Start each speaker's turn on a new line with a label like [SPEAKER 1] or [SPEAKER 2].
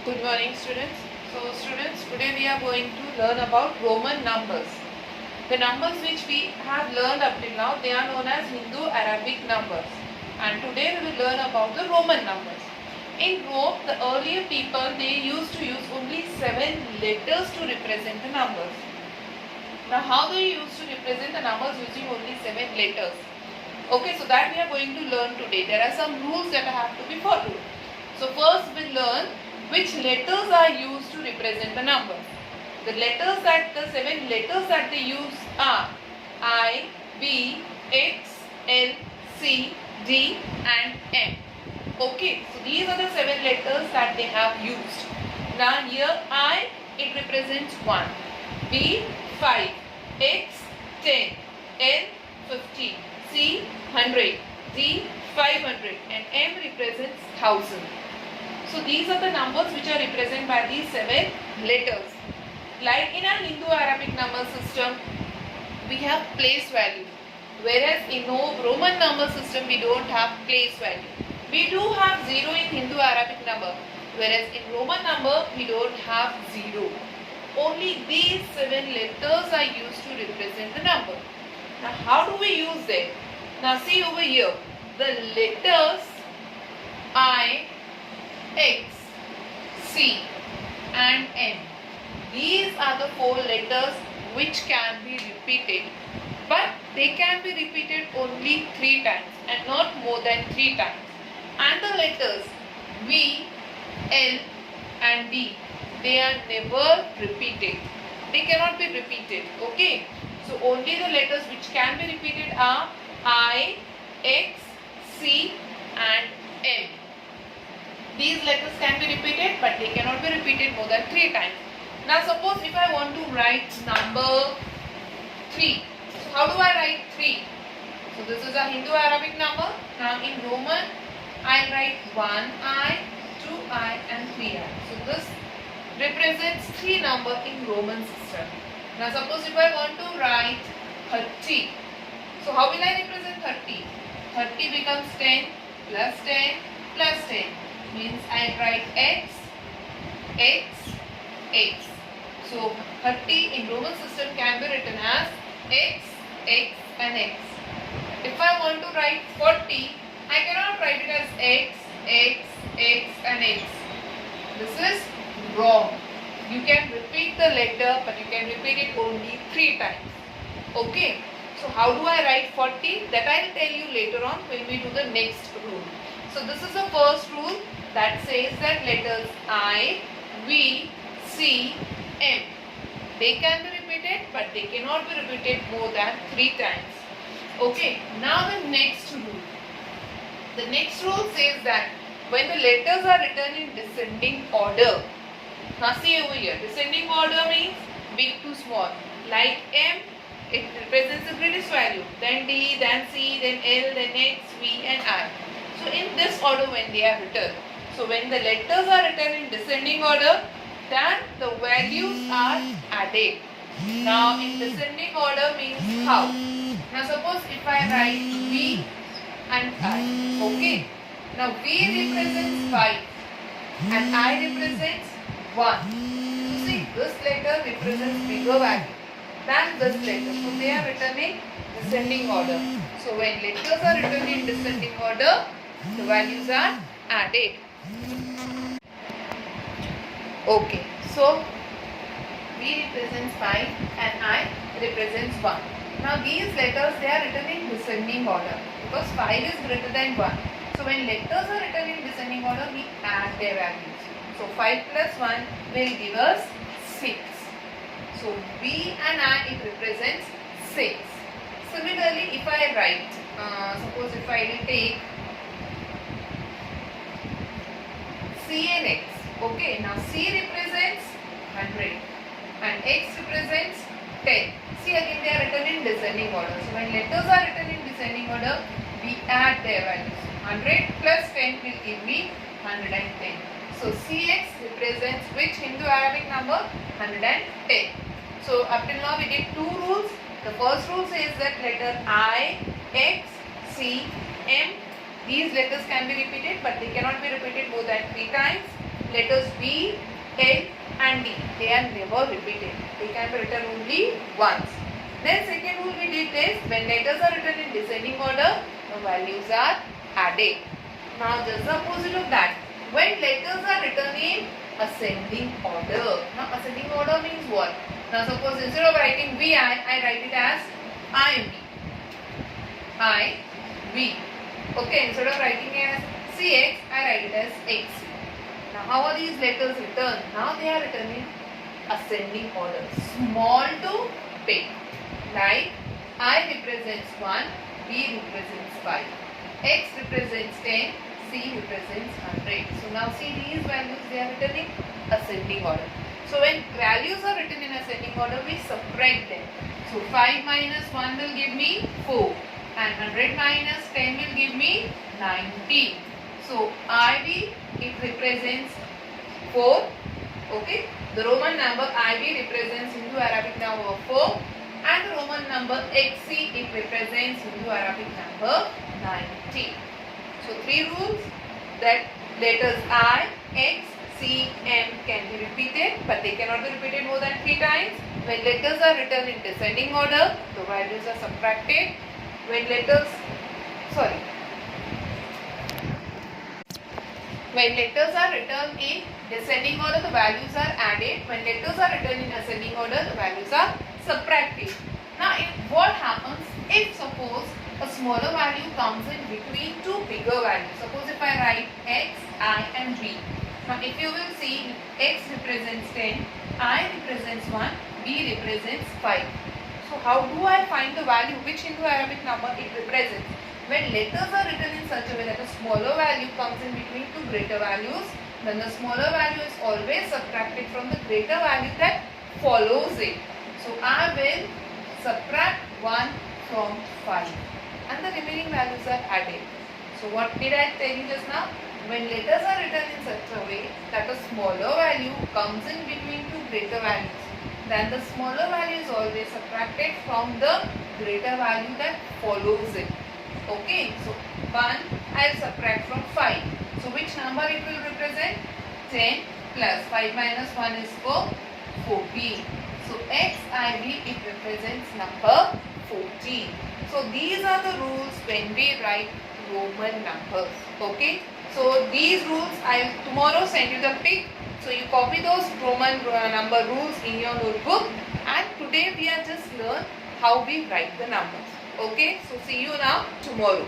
[SPEAKER 1] Good morning, students. So students, today we are going to learn about Roman numbers. The numbers which we have learned up till now, they are known as Hindu-Arabic numbers. And today we will learn about the Roman numbers. In Rome, the earlier people, they used to use only 7 letters to represent the numbers. Now how do you use to represent the numbers using only 7 letters? Okay, so that we are going to learn today. There are some rules that have to be followed. So first we'll learn which letters are used to represent the numbers. The 7 letters that they use are I, B, X, L, C, D and M. Okay, so these are the 7 letters that they have used. Now here I, it represents 1, B, 5, X, 10, L, 50, C, 100, D, 500 and M represents 1000. So these are the numbers which are represented by these 7 letters. Like in our Hindu-Arabic number system, we have place value. Whereas in Roman number system, we don't have place value. We do have 0 in Hindu-Arabic number. Whereas in Roman number, we don't have 0. Only these 7 letters are used to represent the number. Now how do we use them? Now see over here. The letters I, X, C and M. These are the 4 letters which can be repeated, but they can be repeated only 3 times and not more than 3 times. And the letters V, L and D, they are never repeated. They cannot be repeated. Okay. So only the letters which can be repeated are I, X, C and M. These letters can be repeated, but they cannot be repeated more than 3 times. Now suppose if I want to write number 3. So how do I write 3? So this is a Hindu-Arabic number. Now in Roman, I write 1I, 2I and 3I. So this represents 3 number in Roman system. Now suppose if I want to write 30. So how will I represent 30? 30 becomes 10 plus 10 plus 10. Means I write X, X, X. So 30 in Roman system can be written as X, X and X. If I want to write 40, I cannot write it as X, X, X and X. This is wrong. You can repeat the letter, but you can repeat it only 3 times. Okay. So how do I write 40? That I will tell you later on when we do the next rule. So this is the first rule that says that letters I, V, C, M. They can be repeated, but they cannot be repeated more than 3 times. Okay. Now the next rule. The next rule says that when the letters are written in descending order. Now see over here. Descending order means big to small. Like M, it represents the greatest value. Then D, then C, then L, then X, V and I. So in this order when they are written. So when the letters are written in descending order, then the values are added. Now in descending order means how? Now suppose if I write V and I. Okay. Now V represents 5 and I represents 1. So see, this letter represents bigger value than this letter. So they are written in descending order. So when letters are written in descending order, the values are added. Okay, so V represents 5 and I represents 1. Now these letters, they are written in descending order because 5 is greater than 1. So when letters are written in descending order, we add their values. So 5 plus 1 will give us 6. So V and I, it represents 6. Similarly, if I write, suppose if I will take C and X. Okay, now C represents 100 and X represents 10. See, again they are written in descending order. So when letters are written in descending order, we add their values. 100 plus 10 will give me 110. So CX represents which Hindu-Arabic number? 110. So up till now we did 2 rules. The first rule says that letter I, X, C, M, these letters can be repeated but they cannot be repeated more than 3 times. letters B, L and D. They are never repeated. They can be written only once. Then second rule we did is when letters are written in descending order, the values are added. Now just the opposite of that. When letters are written in ascending order. Now ascending order means what? Now suppose instead of writing VI, I write it as IB. IB. Okay, instead of writing it as CX, I write it as XC. Now how are these letters written? Now they are written in ascending order. Small to big. Like I represents 1, B represents 5. X represents 10, C represents 100. So now see these values, they are written in ascending order. So when values are written in ascending order, we subtract them. So 5 minus 1 will give me 4 and 100 minus 10 will give me 90. So IB, it represents 4. Okay. The Roman number IB represents Hindu-Arabic number 4 and the Roman number XC, it represents Hindu-Arabic number 90. So 3 rules that letters I, X, C, M can be repeated, but they cannot be repeated more than 3 times. When letters are written in descending order, the values are subtracted. When letters are written in descending order, the values are added. When letters are written in ascending order, the values are subtracted. Now, what happens if suppose a smaller value comes in between two bigger values? Suppose if I write X, I and B. Now, if you will see, X represents 10, I represents 1, B represents 5. So, how do I find the value which Hindu-Arabic number it represents? When letters are written in such a way that a smaller value comes in between two greater values, then the smaller value is always subtracted from the greater value that follows it. So, I will subtract 1 from 5 and the remaining values are added. So, what did I tell you just now? When letters are written in such a way that a smaller value comes in between two greater values, then the smaller value is always subtracted from the greater value that follows it. Okay, so 1 I will subtract from 5. So which number it will represent? 10 plus 5 minus 1 is 4, 14. So XIB it represents number 14. So these are the rules when we write Roman numbers. Okay, so these rules I will tomorrow send you the pic. So you copy those Roman number rules in your notebook, and today we are just learn how we write the numbers. Okay, so see you now tomorrow.